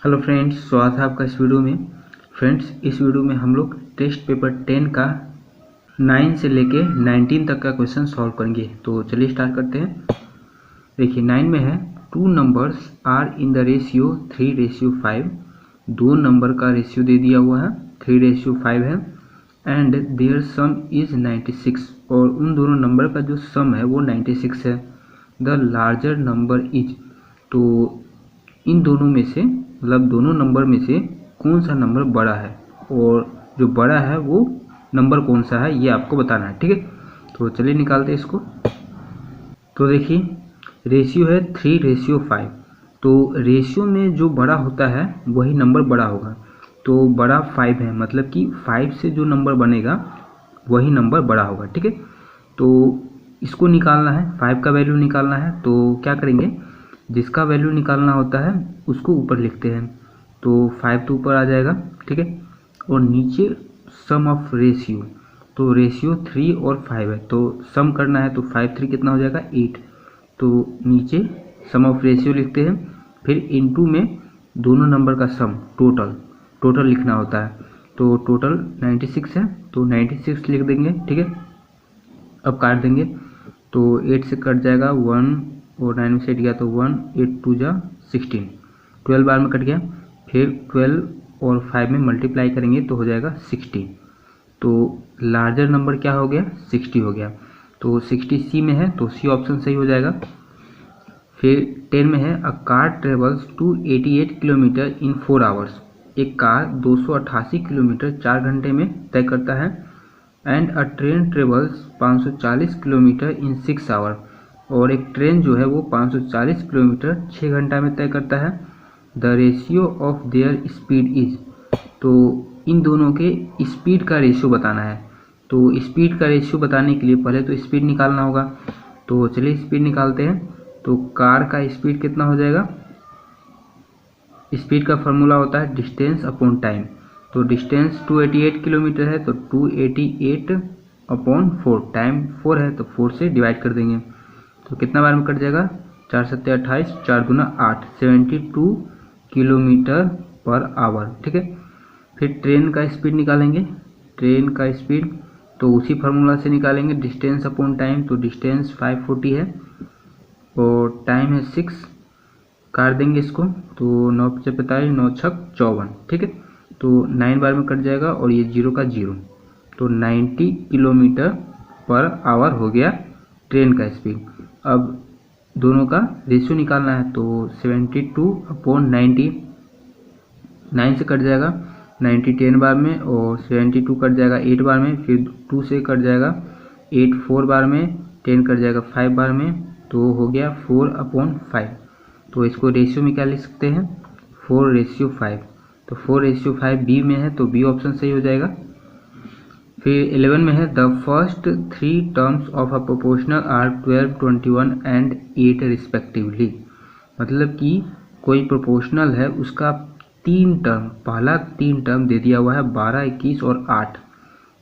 Hello friends, स्वागत है आपका इस वीडियो में। फ्रेंड्स, इस वीडियो में हम लोग टेस्ट पेपर 10 का 9 से लेके 19 तक का क्वेश्चन सॉल्व करेंगे। तो चलिए स्टार्ट करते हैं। देखिए 9 में है two numbers are in the ratio 3:5। दो नंबर का रेशियो दे दिया हुआ है 3:5 है एंड देयर सम इज 96 और उन दोनों नंबर का जो सम है वो 96 है। द लार्जर नंबर इज, तो इन दोनों में से मतलब दोनों नंबर में से कौन सा नंबर बड़ा है और जो बड़ा है वो नंबर कौन सा है ये आपको बताना है। ठीक है, तो चलिए निकालते हैं इसको। तो देखिए रेशियो है 3:5। तो रेशियो में जो बड़ा होता है वही नंबर बड़ा होगा। तो बड़ा 5 है, मतलब कि 5 से जो नंबर बनेगा वही नंबर बड़ा होगा। ठीक है, तो इसको निकालना है, 5 का वैल्यू निकालना है। तो क्या करेंगे, जिसका वैल्यू निकालना होता है उसको ऊपर लिखते हैं। तो 5 तो ऊपर आ जाएगा। ठीक है, और नीचे सम ऑफ रेशियो, तो रेशियो 3 और 5 है तो सम करना है। तो 5 3 कितना हो जाएगा 8। तो नीचे सम ऑफ रेशियो लिखते हैं, फिर इनटू में दोनों नंबर का सम टोटल लिखना होता है। तो टोटल 96 है तो 96 लिख देंगे। ठीक है, अब काट देंगे तो 8 से कट जाएगा 1 और 9 में से 8 गया तो 1, 8 2 जा 16, 12 बार में कट गया। फिर 12 और 5 में मल्टीप्लाई करेंगे तो हो जाएगा 60। तो लार्जर नंबर क्या हो गया 60 हो गया। तो 60 सी में है तो सी ऑप्शन सही हो जाएगा। फिर 10 में है a car travels 288 kilometre in 4 hours. एक कार 288 किलोमीटर 4 घंटे में तय करता है। And a train travels 540 kilometre in 6 hour, और एक ट्रेन जो है वो 540 किलोमीटर 6 घंटा में तय करता है। The ratio of their speed is, तो इन दोनों के स्पीड का रेशियो बताना है। तो स्पीड का रेशियो बताने के लिए पहले तो स्पीड निकालना होगा। तो चलिए स्पीड निकालते हैं। तो कार का स्पीड कितना हो जाएगा, स्पीड का फॉर्मूला होता है डिस्टेंस अपॉन टाइम। तो डिस्टेंस 288 किलोमीटर है तो 288 अपॉन 4, टाइम 4 है तो 4 से डिवाइड कर देंगे। तो कितना बार में कट जाएगा, 4 7 28, 4 दूना 8, 72 किलोमीटर पर आवर। ठीक है, फिर ट्रेन का स्पीड निकालेंगे। ट्रेन का स्पीड तो उसी फार्मूला से निकालेंगे, डिस्टेंस अपॉन टाइम। तो डिस्टेंस 540 है और टाइम है 6, काट देंगे इसको। तो 9 × 45, 9 × 6 = 54। ठीक है, तो 9 बार में कट जाएगा और ये 0 का 0, तो 90 किलोमीटर पर आवर हो गया ट्रेन का स्पीड। अब दोनों का रेशियो निकालना है। तो 72/90, 9 से कट जाएगा 90 10 बार में और 72 कट जाएगा 8 बार में। फिर 2 से कट जाएगा 8 4 बार में, 10 कट जाएगा 5 बार में। तो हो गया 4/5। तो इसको रेशियो में क्या लिख सकते हैं, 4:5। तो 4:5 बी में है तो बी ऑप्शन सही हो जाएगा। फिर 11 में है the first 3 terms of a proportional are 12, 21 and 8 respectively. मतलब कि कोई प्रोपोर्शनल है उसका 3 टर्म, पहला 3 टर्म दे दिया हुआ है 12, 21 और 8।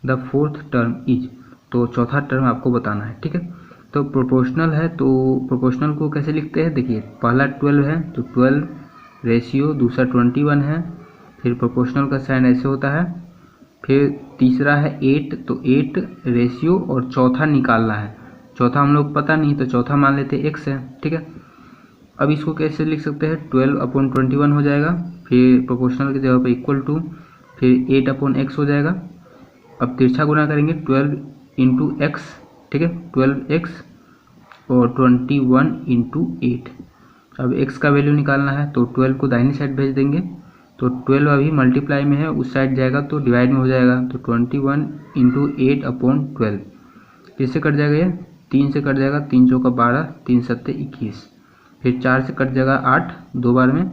द फोर्थ टर्म इज, तो चौथा टर्म आपको बताना है। ठीक है, तो प्रोपोर्शनल है तो प्रोपोर्शनल को कैसे लिखते हैं, देखिए पहला 12 है तो 12 रेशियो, दूसरा 21 है, फिर प्रोपोर्शनल का साइन ऐसे होता है। फिर तीसरा है 8 तो 8 रेशियो और चौथा निकालना है। चौथा हम लोग पता नहीं तो चौथा मान लेते x है। ठीक है, अब इसको कैसे लिख सकते हैं, 12/21 हो जाएगा। फिर प्रोपोर्शनल की जगह पर इक्वल टू, फिर 8/x हो जाएगा। अब तिरछा गुना करेंगे 12 × x। ठीक है, 12x और 21 × 8। अब x का वैल्यू निकालना है तो 12 को दाहिनी साइड भेज देंगे। तो 12 अभी मल्टीप्लाई में है, उस साइड जाएगा तो डिवाइड में हो जाएगा। तो 21 × 8/12 किससे कट जाएगा, ये 3 से कट जाएगा, 3 चौका 12, 3 7 21। फिर 4 से कट जाएगा 8 2 बार में,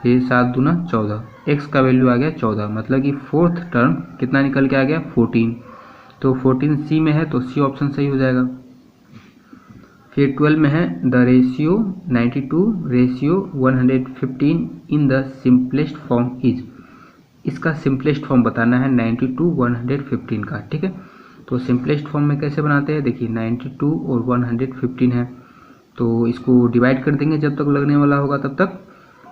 फिर 7 दूना 14। x का वैल्यू आ गया 14, मतलब कि फोर्थ टर्म कितना निकल के आ गया 14। तो 14 सी में है तो सी ऑप्शन सही हो जाएगा। फिर 12 में है the ratio 92 ratio 115 in the simplest form is. इसका सिंपलेस्ट फॉर्म बताना है 92 115 का। ठीक है, तो सिंपलेस्ट फॉर्म में कैसे बनाते हैं, देखिए 92 और 115 है तो इसको डिवाइड कर देंगे जब तक लगने वाला होगा तब तक।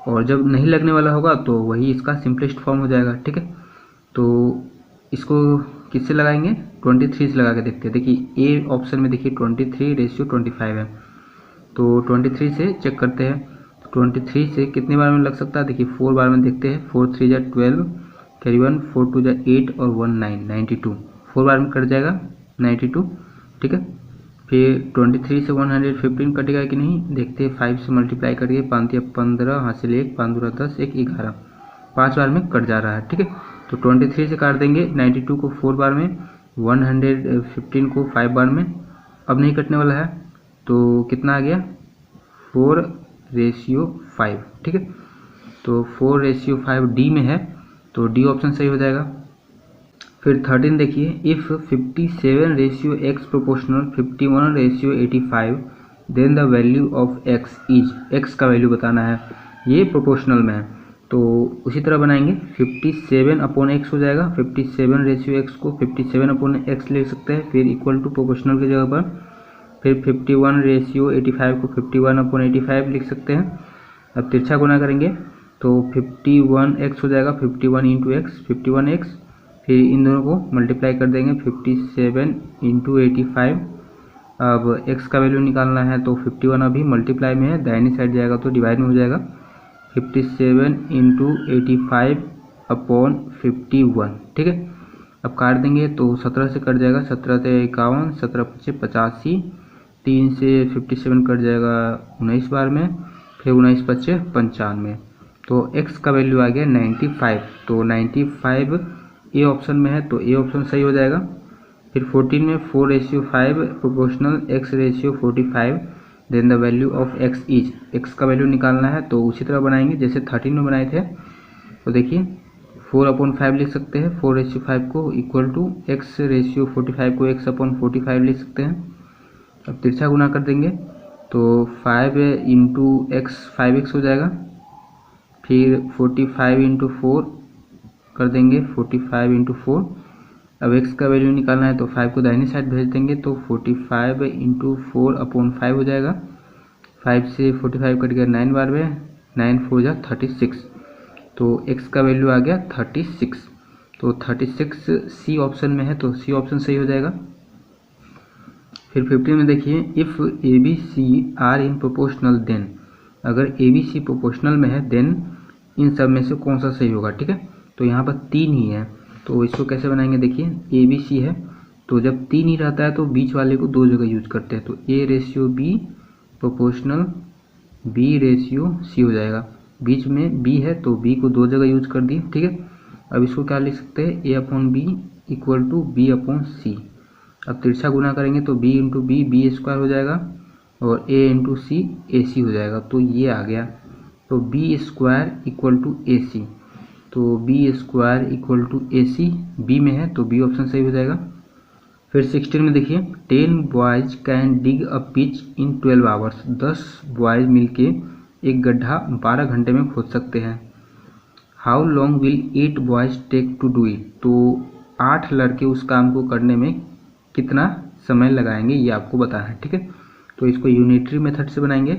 और जब नहीं लगने वाला होगा तो वही इसका सिंपलेस्ट फॉर्म हो जाएगा। ठीक है, तो इसको किससे लगाएंगे, 23 से लगा के देखते हैं। देखिए ए ऑप्शन में देखिए 23:25 है, तो 23 से चेक करते हैं। 23 से कितने बार में लग सकता है, देखिए 4 बार में देखते हैं। 4 3 जा 12, कैरी 1, 4 2 जा 8 और 1 9, 92। 4 बार में कट जाएगा 92। ठीक है, फिर 23 से 115 कटेगा कि नहीं देखते हैं। 5 से मल्टीप्लाई करिए, 5 15, हासिल 1, 5 दूरा 10, 1 11, 5 बार में कट जा रहा है। ठीक है, तो 23 से काट देंगे 92 को 4 बार में, 115 को 5 बार में। अब नहीं कटने वाला है तो कितना आ गया, 4:5। ठीक है, तो 4:5 डी में है, तो डी ऑप्शन सही हो जाएगा। फिर 13 देखिए, if 57:x proportional 51:85 then the value of x is, x का वैल्यू बताना है, ये प्रोपोर्शनल में है। तो उसी तरह बनाएंगे, 57/x हो जाएगा। 57:x को 57/x लिख सकते हैं, फिर इक्वल टू प्रोपोर्शनल की जगह पर। फिर 51:85 को 51/85 लिख सकते हैं। अब तिरछा गुना करेंगे तो 51x हो जाएगा, 51 × x 51x, फिर इन दोनों को मल्टीप्लाई कर देंगे 57 × 85। अब x का वैल्यू निकालना है तो 51 अभी मल्टीप्लाई में है, दाहिनी साइड जाएगा तो डिवाइड में हो जाएगा। 57 × 85/51। ठीक है, अब काट देंगे तो 17 से कट जाएगा, 17 से 51, 17 × 85, 3 से 57 कट जाएगा 19 बार में, फिर 19 × 95, तो x का वैल्यू आ गया 95। तो 95 ए ऑप्शन में है, तो ए ऑप्शन सही हो जाएगा। फिर 14 में 4:5 proportional x:45 then the value of x is, x का वैल्यू निकालना है तो उसी तरह बनाएंगे जैसे 13 में बनाए थे। तो देखिए 4/5 लिख सकते हैं, 4:5 को इक्वल टू x:45 को x/45 लिख सकते हैं। अब तिरछा गुना कर देंगे तो 5 × x 5x हो जाएगा, फिर 45 × 4 कर देंगे, 45 × 4। अब x का वैल्यू निकालना है तो 5 को दाहिनी साइड भेज देंगे, तो 45 × 4/5 हो जाएगा। 5 से 45 कट गया 9 बार में, 9 4 जा 36, तो x का वैल्यू आ गया 36। तो 36 सी ऑप्शन में है, तो सी ऑप्शन सही हो जाएगा। फिर 15 में देखिए, if A B C are in proportional then, अगर ए बी सी प्रोपोर्शनल में है देन इन सब में से कौन सा सही होगा। ठीक है, तो यहाँ पर 3 ही है, तो इसको कैसे बनाएंगे, देखिए ए बी सी है, तो जब 3 ही रहता है तो बीच वाले को 2 जगह यूज करते हैं, तो A:B प्रोपोर्शनल B:C हो जाएगा। बीच में B है तो B को 2 जगह यूज कर दिए। ठीक है, अब इसको क्या लिख सकते हैं, A/B = B/C। अब तिरछा गुना करेंगे तो B × B B² हो जाएगा और A × C AC हो जाएगा, तो ये आ गया। तो B² = AC, तो B² = AC बी में है, तो बी ऑप्शन सही हो जाएगा। फिर 16 में देखिए, 10 boys can dig a pitch in 12 hours, 10 boys मिलके एक गड्ढा 12 घंटे में खोद सकते हैं। How long will 8 boys take to do it, तो 8 लड़के उस काम को करने में कितना समय लगाएंगे ये आपको बताना है। ठीक है, तो इसको यूनिटरी मेथड से बनाएंगे।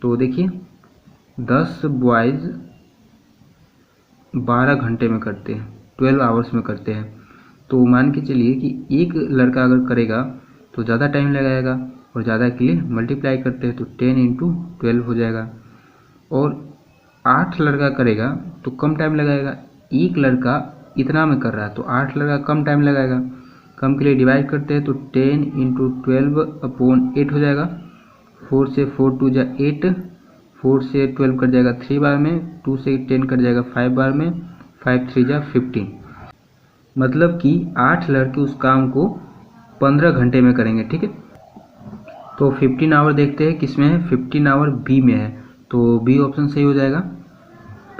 तो देखिए 10 बॉयज 12 घंटे में करते हैं, 12 आवर्स में करते हैं, तो मान के चलिए कि एक लड़का अगर करेगा तो ज़्यादा टाइम लगाएगा, और ज़्यादा के लिए मल्टीप्लाई करते हैं तो 10 × 12 हो जाएगा। और 8 लड़का करेगा तो कम टाइम लगाएगा, एक लड़का इतना में कर रहा है तो 8 लड़का कम टाइम लगाएगा, कम के लिए डिवाइड करते हैं तो 10 × 12/8 हो जाएगा। 4 से 4 2 जा 8, 4 से 12 कट जाएगा 3 बार में, 2 से 10 कट जाएगा 5 बार में, 5 3 जा 15, मतलब कि 8 लड़के उस काम को 15 घंटे में करेंगे। ठीक है, तो 15 आवर देखते हैं किस में है, 15 आवर बी में है, तो बी ऑप्शन सही हो जाएगा।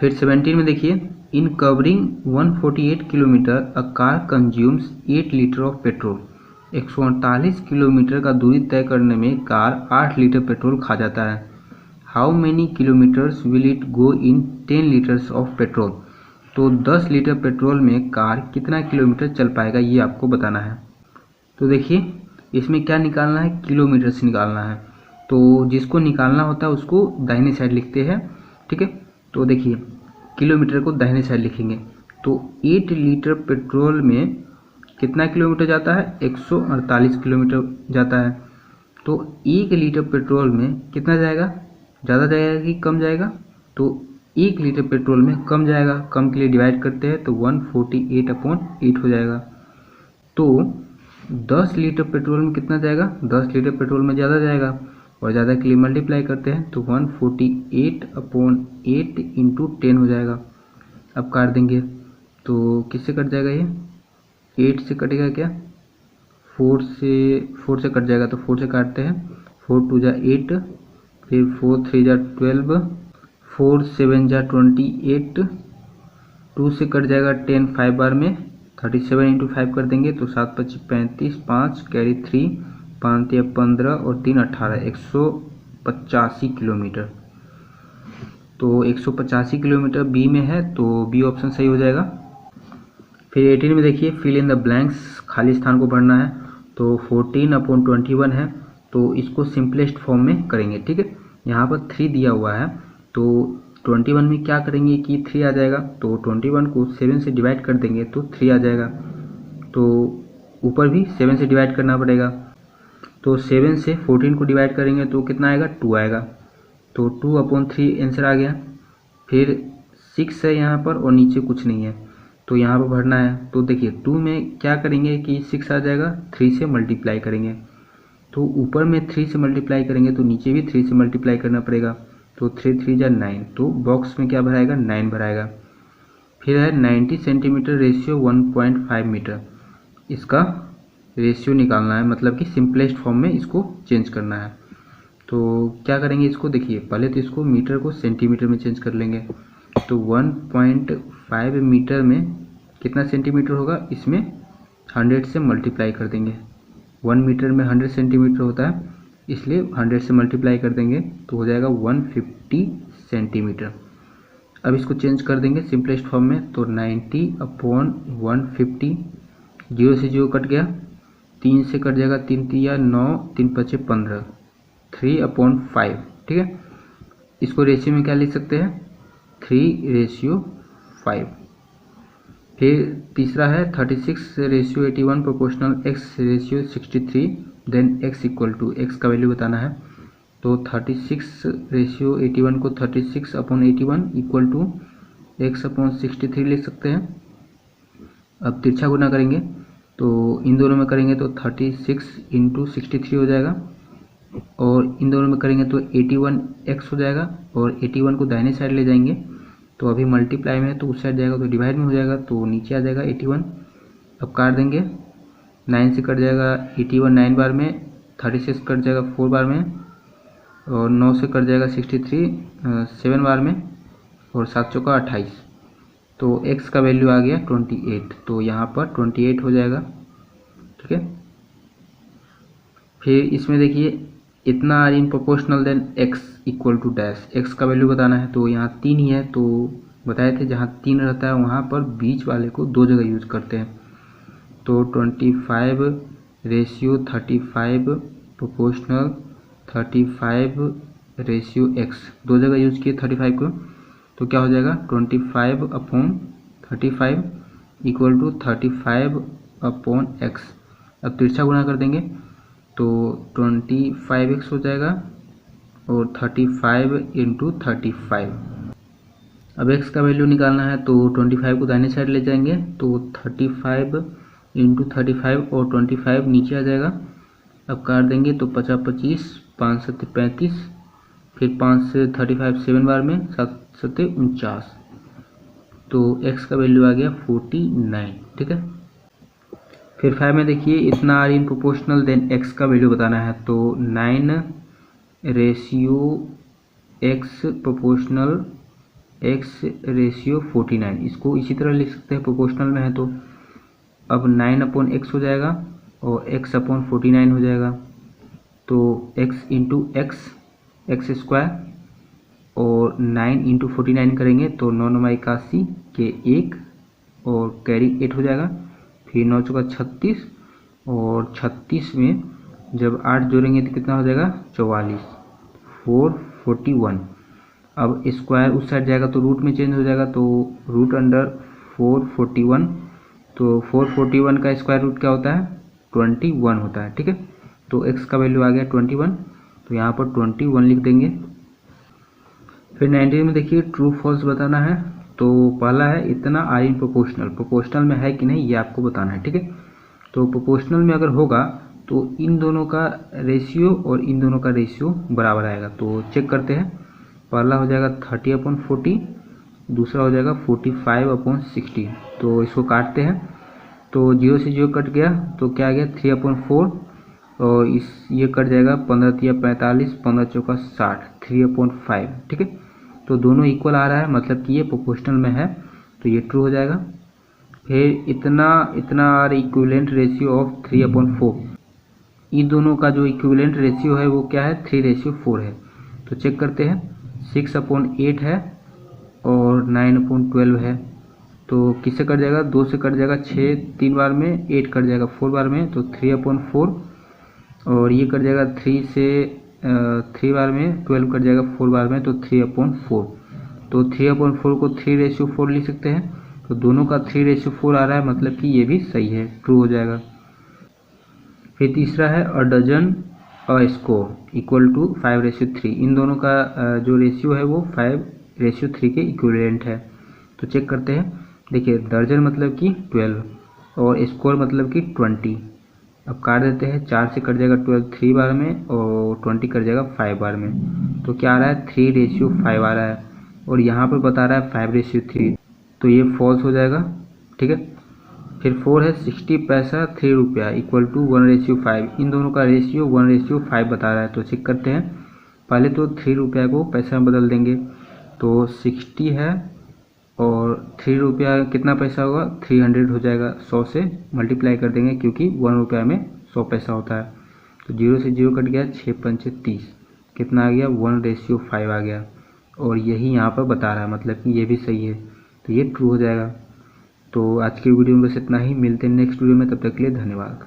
फिर 17 में देखिए, इन covering 148 kilometre a car consumes 8 litre of petrol, 148 kilometre का दूरी तय करने में कार 8 लीटर पेट्रोल खा जाता है। How many kilometres will it go in 10 litres of petrol, तो 10 लीटर पेट्रोल में कार कितना किलोमीटर चल पाएगा ये आपको बताना है। तो देखिए इसमें क्या निकालना है, किलोमीटर से निकालना है, तो जिसको निकालना होता है उसको दाहिनी साइड लिखते हैं। ठीक है, तो देखिए किलोमीटर को दाहिने साइड लिखेंगे, तो 8 लीटर पेट्रोल में कितना किलोमीटर जाता है, 148 किलोमीटर जाता है। तो 1 लीटर पेट्रोल में कितना जाएगा, ज़्यादा जाएगा कि कम जाएगा, तो 1 लीटर पेट्रोल में कम जाएगा, कम के लिए डिवाइड करते हैं तो 148/8 हो जाएगा। तो 10 लीटर पेट्रोल में कितना जाएगा, 10 लीटर पेट्रोल में ज़्यादा जाएगा और ज़्यादा के लिए मल्टीप्लाई करते हैं तो 148/8 इंटू 10 हो जाएगा। अब काट देंगे तो किससे कट जाएगा, ये 8 से कटेगा क्या, 4 से कट जाएगा, तो 4 से काटते हैं, 4 2 जा 8, फिर 4 3 जा 12, 4 7 जा 28, 2 से कट जाएगा 10 5 बार में, 37 इंटू 5 कर देंगे तो 7 25 35, 5 कैरी 3, 5 या 15 और 3 18, 185 किलोमीटर। तो 185 किलोमीटर बी में है, तो बी ऑप्शन सही हो जाएगा। फिर 18 में देखिए फिल इन द ब्लैंक्स, खाली स्थान को भरना है। तो 14/21 है, तो इसको सिंपलेस्ट फॉर्म में करेंगे, ठीक है। यहाँ पर 3 दिया हुआ है, तो 21 में क्या करेंगे कि 3 आ जाएगा, तो 21 को 7 से डिवाइड कर देंगे तो 3 आ जाएगा। तो ऊपर भी 7 से डिवाइड करना पड़ेगा, तो 7 से 14 को डिवाइड करेंगे तो कितना आएगा, 2 आएगा। तो 2/3 आंसर आ गया। फिर 6 है यहाँ पर और नीचे कुछ नहीं है, तो यहाँ पर भरना है। तो देखिए 2 में क्या करेंगे कि 6 आ जाएगा, 3 से मल्टीप्लाई करेंगे, तो ऊपर में 3 से मल्टीप्लाई करेंगे तो नीचे भी 3 से मल्टीप्लाई करना पड़ेगा, तो 3 3 जा 9, तो बॉक्स में क्या भराएगा, 9 भराएगा। फिर है 90 सेंटीमीटर रेशियो 1.5 मीटर, इसका रेशियो निकालना है, मतलब कि सिंपलेस्ट फॉर्म में इसको चेंज करना है। तो क्या करेंगे इसको, देखिए पहले तो इसको मीटर को सेंटीमीटर में चेंज कर लेंगे। तो 1.5 मीटर में कितना सेंटीमीटर होगा, इसमें 100 से मल्टीप्लाई कर देंगे। 1 मीटर में 100 सेंटीमीटर होता है, इसलिए 100 से मल्टीप्लाई कर देंगे तो हो जाएगा 150 सेंटीमीटर। अब इसको चेंज कर देंगे सिंपलेस्ट फॉर्म में, तो 90/150, 0 से 0 कट गया, 3 से कट जाएगा, 3 3 9, 3 5 15, 3/5, ठीक है। इसको रेशियो में क्या लिख सकते हैं, 3:5। फिर तीसरा है 36:81 proportional x:63, then x equal to, x का वैल्यू बताना है। तो 36:81 को 36/81 इक्वल टू x/63 लिख सकते हैं। अब तिरछा गुना करेंगे, तो इन दोनों में करेंगे तो 36 × 63 हो जाएगा, और इन दोनों में करेंगे तो 81x हो जाएगा, और 81 को दाहिने साइड ले जाएंगे, तो अभी मल्टीप्लाई में है तो उस साइड जाएगा तो डिवाइड में हो जाएगा, तो नीचे आ जाएगा 81। अब काट देंगे, 9 से कट जाएगा 81 9 बार में, 36 कट जाएगा 4 बार में, और 9 से कट जाएगा 63 7 बार में, और 7 चौका 28। तो x का वैल्यू आ गया 28, तो यहाँ पर 28 हो जाएगा, ठीक है। फिर इसमें देखिए इतना are in proportional then x equal to dash, x का वैल्यू बताना है। तो यहाँ 3 ही है, तो बताए थे जहाँ 3 रहता है वहाँ पर बीच वाले को 2 जगह यूज करते हैं। तो 25:35 प्रोपोर्शनल 35:x, 2 जगह यूज किए 35 को, तो क्या हो जाएगा 25/35 इक्वल टू 35/x। अब तिरछा गुना कर देंगे तो 25x हो जाएगा, और 35 × 35। अब x का वैल्यू निकालना है, तो 25 को दाहिने साइड ले जाएंगे, तो 35 × 35 और 25 नीचे आ जाएगा। अब काट देंगे तो 50 25, 5 7 35, फिर 5 से 35 7 बार में, 7 7 49, तो x का वैल्यू आ गया 49, ठीक है। फिर 5 में देखिए इतना are in proportional then x का वैल्यू बताना है। तो 9:x प्रोपोर्शनल x:49, इसको इसी तरह लिख सकते हैं, प्रोपोर्शनल में है तो। अब 9/x हो जाएगा और x/49 हो जाएगा, तो x × x स्क्वायर, और 9 × 49 करेंगे तो 9 9 81 के 1 और कैरी 8 हो जाएगा। फिर 9 चौका 36, और 36 में जब 8 जोड़ेंगे तो कितना हो जाएगा 44, 441। अब स्क्वायर उस साइड जाएगा तो रूट में चेंज हो जाएगा, तो रूट अंडर 441, तो 441 का स्क्वायर रूट क्या होता है 21 होता है। ठीक है, तो x का वैल्यू आ गया 21, तो यहाँ पर 21 लिख देंगे। फिर 19 में देखिए ट्रू फॉल्स बताना है। तो पहला है इतना आर इन प्रोपोर्शनल, प्रोपोर्शनल में है कि नहीं ये आपको बताना है। ठीक है, तो प्रोपोर्शनल में अगर होगा तो इन दोनों का रेशियो और इन दोनों का रेशियो बराबर आएगा। तो चेक करते हैं, पहला हो जाएगा 30/40, दूसरा हो जाएगा 45/60। तो इसको काटते हैं, तो 0 से 0 कट गया, तो क्या आ गया 3/4, और ये कट जाएगा 15×45, 15×4 60, 3/5। ठीक है, तो दोनों इक्वल आ रहा है, मतलब कि ये प्रोपोर्शनल में है, तो ये ट्रू हो जाएगा। फिर इतना आर इक्विवेलेंट रेशियो ऑफ 3/4, इन दोनों का जो इक्विवेलेंट रेशियो है वो क्या है 3:4 है। तो चेक करते हैं, 6/8 है और 9/12 है, तो किससे कट जाएगा 2 से कट जाएगा, 6 3 बार में, 8 कट जाएगा 4 बार में, तो 3/4, और ये कट जाएगा 3 बार में, 12 कट जाएगा 4 बार में, तो 3/4। तो 3/4 को 3:4 लिख सकते हैं, तो दोनों का 3:4 आ रहा है, मतलब कि ये भी सही है, ट्रू हो जाएगा। फिर तीसरा है a dozen a score equal to 5:3, इन दोनों का जो रेशियो है वो 5:3 के इक्विवेलेंट है। तो चेक करते हैं, देखिए दर्जन मतलब कि 12 और स्कोर मतलब कि 20। अब काट देते हैं, 4 से कट जाएगा 12 3 बार में, और 20 कट जाएगा 5 बार में, तो क्या आ रहा है 3:5 आ रहा है, और यहाँ पर बता रहा है 5:3, तो ये फॉल्स हो जाएगा। ठीक है, फिर 4 है 60 पैसा 3 रुपया इक्वल टू 1:5, इन दोनों का रेशियो 1:5 बता रहा है। तो चेक करते हैं, पहले तो 3 रुपया को पैसा में बदल देंगे, तो 60 है और 3 रुपया कितना पैसा होगा 300 हो जाएगा, 100 से मल्टीप्लाई कर देंगे क्योंकि 1 रुपया में 100 पैसा होता है। तो 0 से 0 कट गया, 6×5 = 30, कितना आ गया 1:5 आ गया, और यही यहाँ पर बता रहा है, मतलब कि ये भी सही है, तो ये ट्रू हो जाएगा। तो आज की वीडियो में बस इतना ही, मिलते हैं नेक्स्ट वीडियो में, तब तक के लिए धन्यवाद।